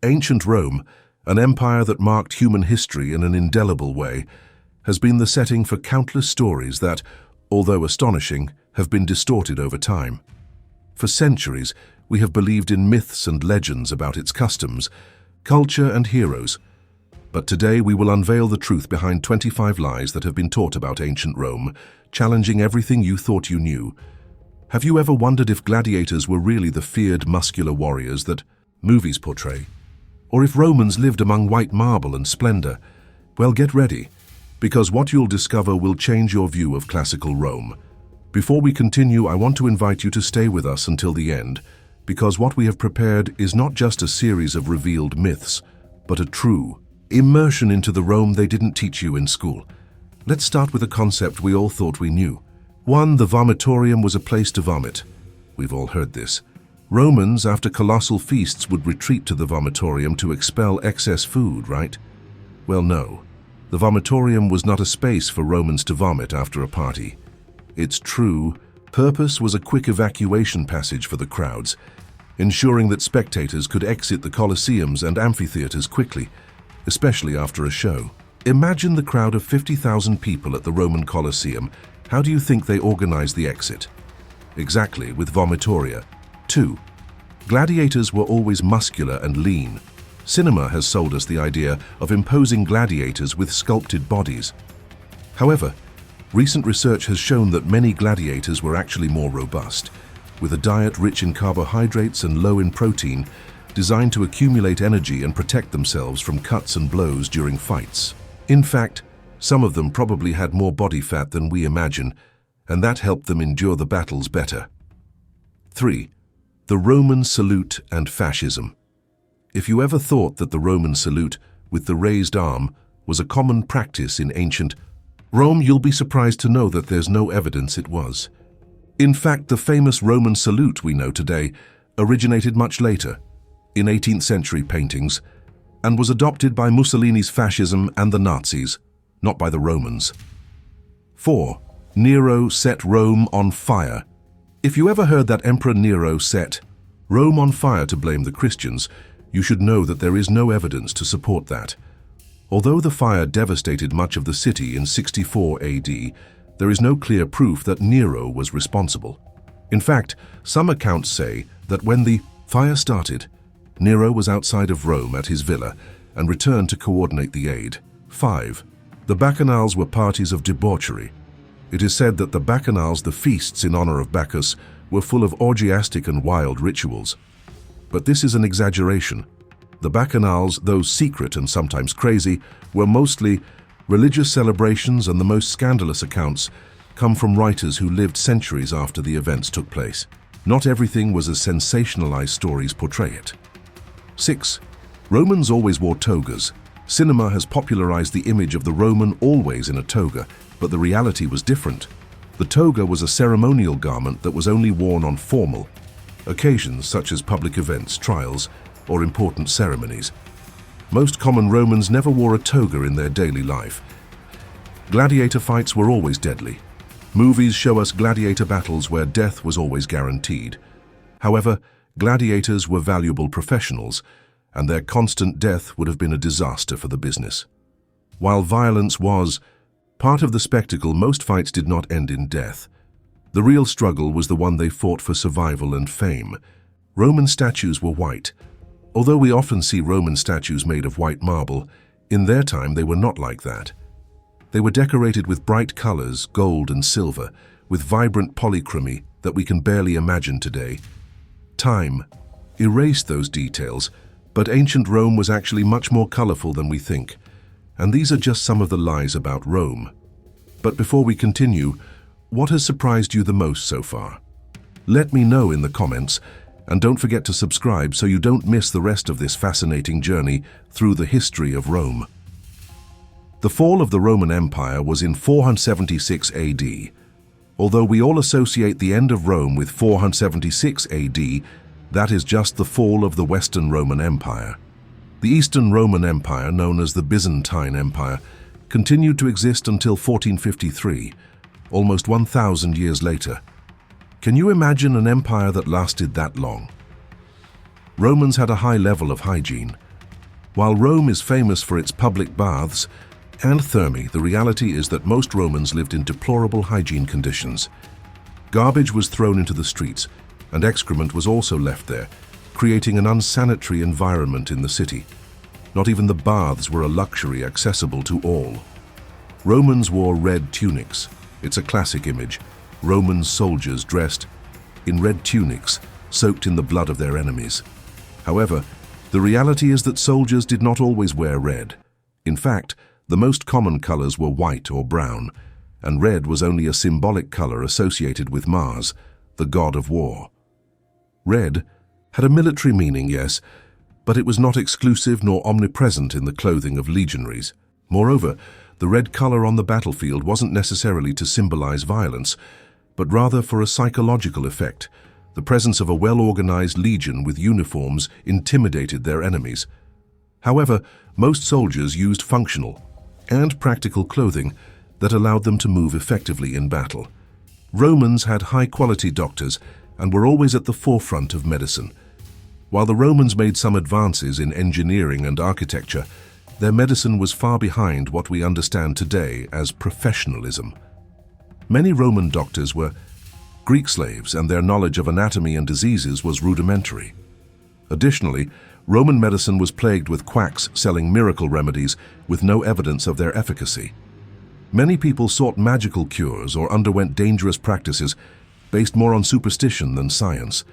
Ancient Rome, an empire that marked human history in an indelible way, has been the setting for countless stories that, although astonishing, have been distorted over time. For centuries, we have believed in myths and legends about its customs, culture and heroes. But today we will unveil the truth behind 25 lies that have been taught about ancient Rome, challenging everything you thought you knew. Have you ever wondered if gladiators were really the feared muscular warriors that movies portray? Or if Romans lived among white marble and splendor? Well, get ready, because what you'll discover will change your view of classical Rome. Before we continue, I want to invite you to stay with us until the end, because what we have prepared is not just a series of revealed myths, but a true immersion into the Rome they didn't teach you in school. Let's start with a concept we all thought we knew. 1. The vomitorium was a place to vomit. We've all heard this. Romans, after colossal feasts, would retreat to the vomitorium to expel excess food, right? Well, no. The vomitorium was not a space for Romans to vomit after a party. Its true purpose was a quick evacuation passage for the crowds, ensuring that spectators could exit the colosseums and amphitheaters quickly, especially after a show. Imagine the crowd of 50,000 people at the Roman Colosseum. How do you think they organized the exit? Exactly, with vomitoria. 2. Gladiators were always muscular and lean. Cinema has sold us the idea of imposing gladiators with sculpted bodies. However, recent research has shown that many gladiators were actually more robust, with a diet rich in carbohydrates and low in protein, designed to accumulate energy and protect themselves from cuts and blows during fights. In fact, some of them probably had more body fat than we imagine, and that helped them endure the battles better. 3. The Roman salute and fascism. If you ever thought that the Roman salute, with the raised arm, was a common practice in ancient Rome, you'll be surprised to know that there's no evidence it was. In fact, the famous Roman salute we know today originated much later, in 18th century paintings, and was adopted by Mussolini's fascism and the Nazis, not by the Romans. 4. Nero set Rome on fire. If you ever heard that Emperor Nero set Rome on fire to blame the Christians, you should know that there is no evidence to support that. Although the fire devastated much of the city in 64 AD, there is no clear proof that Nero was responsible. In fact, some accounts say that when the fire started, Nero was outside of Rome at his villa and returned to coordinate the aid. 5. The Bacchanals were parties of debauchery. It is said that the Bacchanals, the feasts in honor of Bacchus, were full of orgiastic and wild rituals. But this is an exaggeration. The Bacchanals, though secret and sometimes crazy, were mostly religious celebrations, and the most scandalous accounts come from writers who lived centuries after the events took place. Not everything was as sensationalized stories portray it. 6. Romans always wore togas. Cinema has popularized the image of the Roman always in a toga, but the reality was different. The toga was a ceremonial garment that was only worn on formal occasions such as public events, trials, or important ceremonies. Most common Romans never wore a toga in their daily life. Gladiator fights were always deadly. Movies show us gladiator battles where death was always guaranteed. However, gladiators were valuable professionals, and their constant death would have been a disaster for the business. While violence was part of the spectacle, most fights did not end in death. The real struggle was the one they fought for survival and fame. Roman statues were white. Although we often see Roman statues made of white marble, in their time they were not like that. They were decorated with bright colors, gold and silver, with vibrant polychromy that we can barely imagine today. Time erased those details, but ancient Rome was actually much more colorful than we think. And these are just some of the lies about Rome. But before we continue, what has surprised you the most so far? Let me know in the comments, and don't forget to subscribe so you don't miss the rest of this fascinating journey through the history of Rome. The fall of the Roman Empire was in 476 AD. Although we all associate the end of Rome with 476 AD, that is just the fall of the Western Roman Empire. The Eastern Roman Empire, known as the Byzantine Empire, continued to exist until 1453, almost 1,000 years later. Can you imagine an empire that lasted that long? Romans had a high level of hygiene. While Rome is famous for its public baths and thermae, the reality is that most Romans lived in deplorable hygiene conditions. Garbage was thrown into the streets, and excrement was also left there, creating an unsanitary environment in the city. Not even the baths were a luxury accessible to all. Romans wore red tunics. It's a classic image. Roman soldiers dressed in red tunics, soaked in the blood of their enemies. However, the reality is that soldiers did not always wear red. In fact, the most common colors were white or brown, and red was only a symbolic color associated with Mars, the god of war. Red had a military meaning, yes, but it was not exclusive nor omnipresent in the clothing of legionaries. Moreover, the red color on the battlefield wasn't necessarily to symbolize violence, but rather for a psychological effect. The presence of a well-organized legion with uniforms intimidated their enemies. However, most soldiers used functional and practical clothing that allowed them to move effectively in battle. Romans had high-quality doctors and were always at the forefront of medicine. While the Romans made some advances in engineering and architecture, their medicine was far behind what we understand today as professionalism. Many Roman doctors were Greek slaves, and their knowledge of anatomy and diseases was rudimentary. Additionally, Roman medicine was plagued with quacks selling miracle remedies with no evidence of their efficacy. Many people sought magical cures or underwent dangerous practices based more on superstition than science.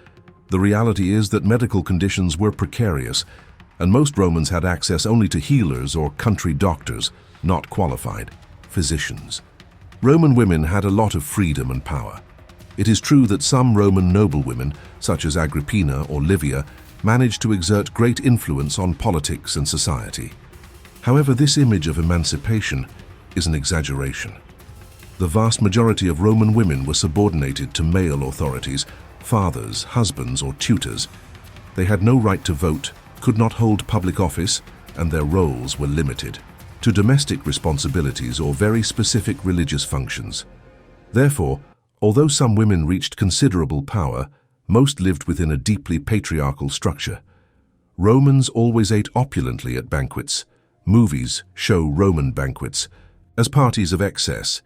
The reality is that medical conditions were precarious, and most Romans had access only to healers or country doctors, not qualified physicians. Roman women had a lot of freedom and power. It is true that some Roman noblewomen, such as Agrippina or Livia, managed to exert great influence on politics and society. However, this image of emancipation is an exaggeration. The vast majority of Roman women were subordinated to male authorities, fathers, husbands, or tutors. They had no right to vote, could not hold public office, and their roles were limited to domestic responsibilities or very specific religious functions. Therefore, although some women reached considerable power, most lived within a deeply patriarchal structure. Romans always ate opulently at banquets. Movies show Roman banquets as parties of excess,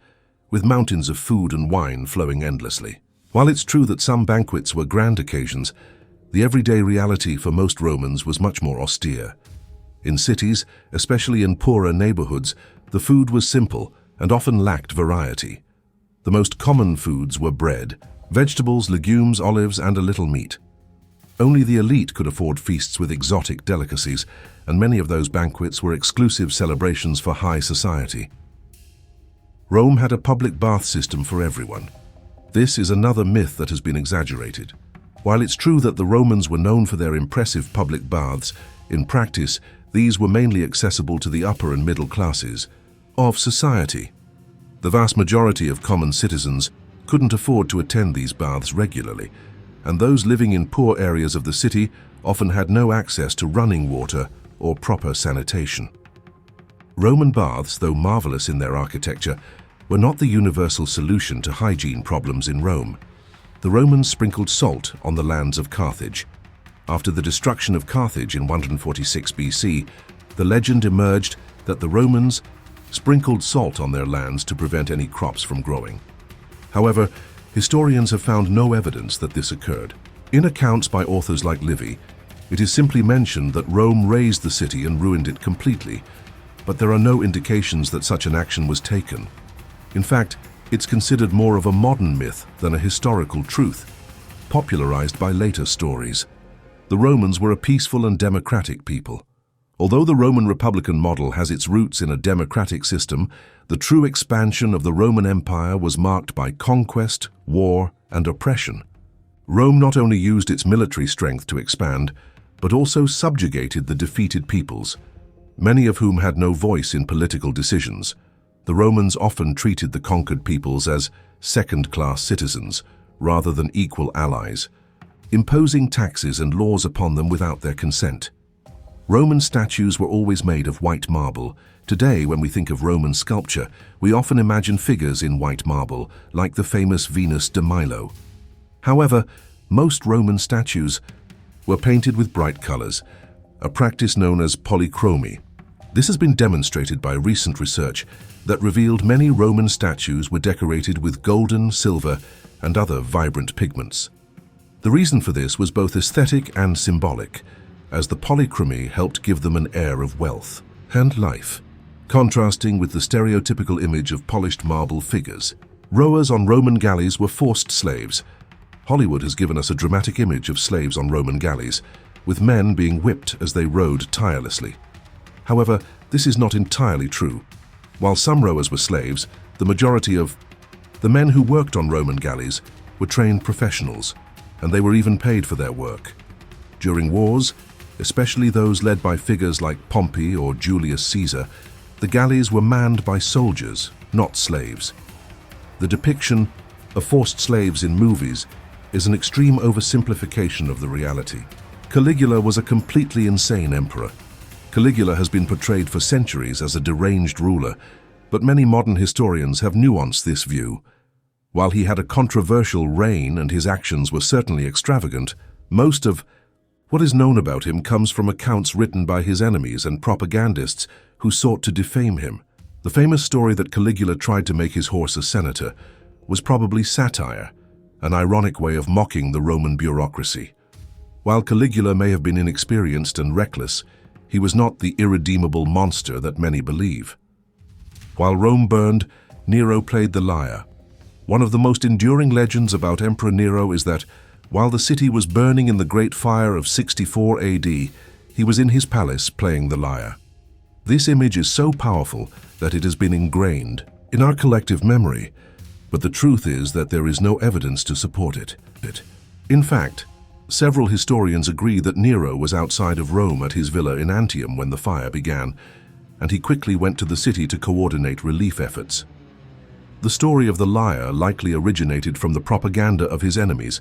with mountains of food and wine flowing endlessly. While it's true that some banquets were grand occasions, the everyday reality for most Romans was much more austere. In cities, especially in poorer neighborhoods, the food was simple and often lacked variety. The most common foods were bread, vegetables, legumes, olives, and a little meat. Only the elite could afford feasts with exotic delicacies, and many of those banquets were exclusive celebrations for high society. Rome had a public bath system for everyone. This is another myth that has been exaggerated. While it's true that the Romans were known for their impressive public baths, in practice, these were mainly accessible to the upper and middle classes of society. The vast majority of common citizens couldn't afford to attend these baths regularly, and those living in poor areas of the city often had no access to running water or proper sanitation. Roman baths, though marvelous in their architecture, were not the universal solution to hygiene problems in Rome. The Romans sprinkled salt on the lands of Carthage. After the destruction of Carthage in 146 BC, the legend emerged that the Romans sprinkled salt on their lands to prevent any crops from growing. However, historians have found no evidence that this occurred. In accounts by authors like Livy, it is simply mentioned that Rome razed the city and ruined it completely, but there are no indications that such an action was taken. In fact, it's considered more of a modern myth than a historical truth, popularized by later stories. The Romans were a peaceful and democratic people. Although the Roman Republican model has its roots in a democratic system, the true expansion of the Roman Empire was marked by conquest, war, and oppression. Rome not only used its military strength to expand, but also subjugated the defeated peoples, many of whom had no voice in political decisions. The Romans often treated the conquered peoples as second-class citizens rather than equal allies, imposing taxes and laws upon them without their consent. Roman statues were always made of white marble. Today, when we think of Roman sculpture, we often imagine figures in white marble, like the famous Venus de Milo. However, most Roman statues were painted with bright colors. a practice known as polychromy. This has been demonstrated by recent research that revealed many Roman statues were decorated with golden, silver, and other vibrant pigments. The reason for this was both aesthetic and symbolic, as the polychromy helped give them an air of wealth and life, contrasting with the stereotypical image of polished marble figures. Rowers on Roman galleys were forced slaves. Hollywood has given us a dramatic image of slaves on Roman galleys, with men being whipped as they rowed tirelessly. However, this is not entirely true. While some rowers were slaves, the majority of the men who worked on Roman galleys were trained professionals, and they were even paid for their work. During wars, especially those led by figures like Pompey or Julius Caesar, the galleys were manned by soldiers, not slaves. The depiction of forced slaves in movies is an extreme oversimplification of the reality. Caligula was a completely insane emperor. Caligula has been portrayed for centuries as a deranged ruler, but many modern historians have nuanced this view. While he had a controversial reign and his actions were certainly extravagant, most of what is known about him comes from accounts written by his enemies and propagandists who sought to defame him. The famous story that Caligula tried to make his horse a senator was probably satire, an ironic way of mocking the Roman bureaucracy. While Caligula may have been inexperienced and reckless, he was not the irredeemable monster that many believe. While Rome burned, Nero played the lyre. One of the most enduring legends about Emperor Nero is that, while the city was burning in the Great Fire of 64 AD, he was in his palace playing the lyre. This image is so powerful that it has been ingrained in our collective memory, but the truth is that there is no evidence to support it. In fact, several historians agree that Nero was outside of Rome at his villa in Antium when the fire began, and he quickly went to the city to coordinate relief efforts. The story of the lyre likely originated from the propaganda of his enemies,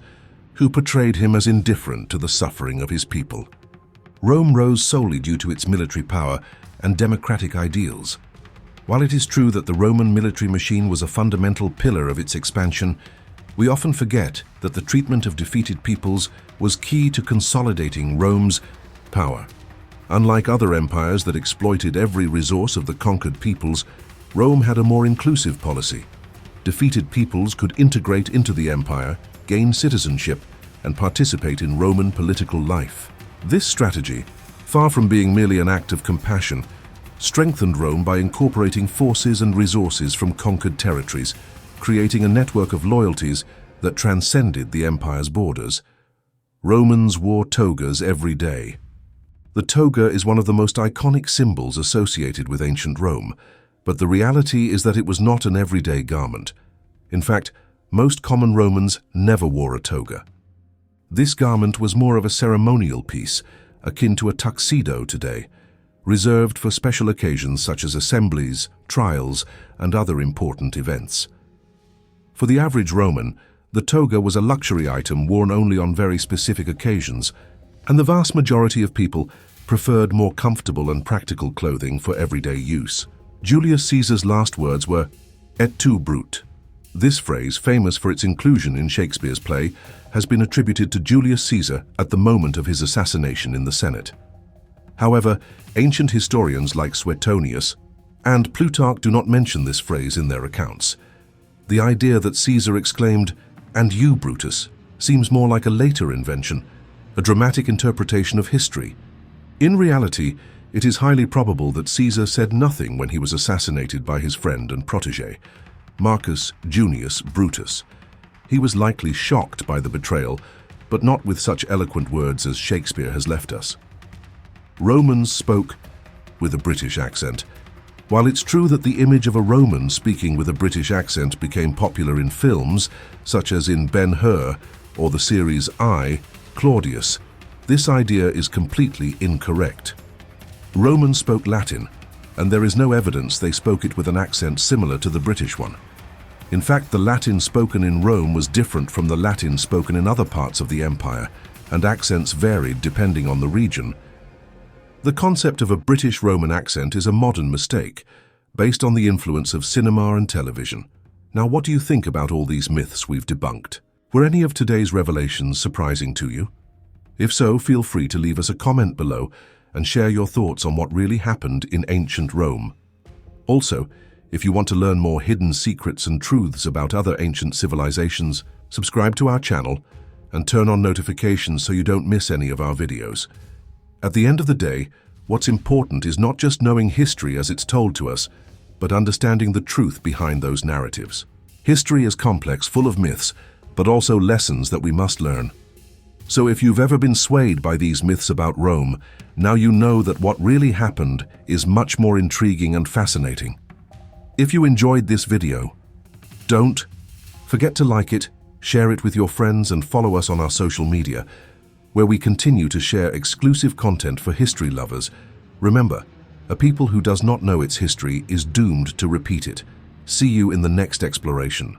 who portrayed him as indifferent to the suffering of his people. Rome rose solely due to its military power and democratic ideals. While it is true that the Roman military machine was a fundamental pillar of its expansion, we often forget that the treatment of defeated peoples was key to consolidating Rome's power. Unlike other empires that exploited every resource of the conquered peoples, Rome had a more inclusive policy. Defeated peoples could integrate into the empire, gain citizenship, and participate in Roman political life. This strategy, far from being merely an act of compassion, strengthened Rome by incorporating forces and resources from conquered territories, creating a network of loyalties that transcended the empire's borders. Romans wore togas every day. The toga is one of the most iconic symbols associated with ancient Rome, but the reality is that it was not an everyday garment. In fact, most common Romans never wore a toga. This garment was more of a ceremonial piece, akin to a tuxedo today, reserved for special occasions such as assemblies, trials, and other important events. For the average Roman, the toga was a luxury item worn only on very specific occasions, and the vast majority of people preferred more comfortable and practical clothing for everyday use. Julius Caesar's last words were, "Et tu, Brute." This phrase, famous for its inclusion in Shakespeare's play, has been attributed to Julius Caesar at the moment of his assassination in the Senate. However, ancient historians like Suetonius and Plutarch do not mention this phrase in their accounts. The idea that Caesar exclaimed, "And you, Brutus," seems more like a later invention, a dramatic interpretation of history. In reality, it is highly probable that Caesar said nothing when he was assassinated by his friend and protege, Marcus Junius Brutus. He was likely shocked by the betrayal, but not with such eloquent words as Shakespeare has left us. Romans spoke with a British accent. While it's true that the image of a Roman speaking with a British accent became popular in films, such as in Ben-Hur or the series I, Claudius, this idea is completely incorrect. Romans spoke Latin, and there is no evidence they spoke it with an accent similar to the British one. In fact, the Latin spoken in Rome was different from the Latin spoken in other parts of the empire, and accents varied depending on the region. The concept of a British Roman accent is a modern mistake, based on the influence of cinema and television. Now, what do you think about all these myths we've debunked? Were any of today's revelations surprising to you? If so, feel free to leave us a comment below, and share your thoughts on what really happened in ancient Rome. Also, if you want to learn more hidden secrets and truths about other ancient civilizations, subscribe to our channel and turn on notifications so you don't miss any of our videos. At the end of the day, what's important is not just knowing history as it's told to us, but understanding the truth behind those narratives. History is complex, full of myths, but also lessons that we must learn. So if you've ever been swayed by these myths about Rome, now you know that what really happened is much more intriguing and fascinating. If you enjoyed this video, don't forget to like it, share it with your friends, and follow us on our social media, where we continue to share exclusive content for history lovers. Remember, a people who does not know its history is doomed to repeat it. See you in the next exploration.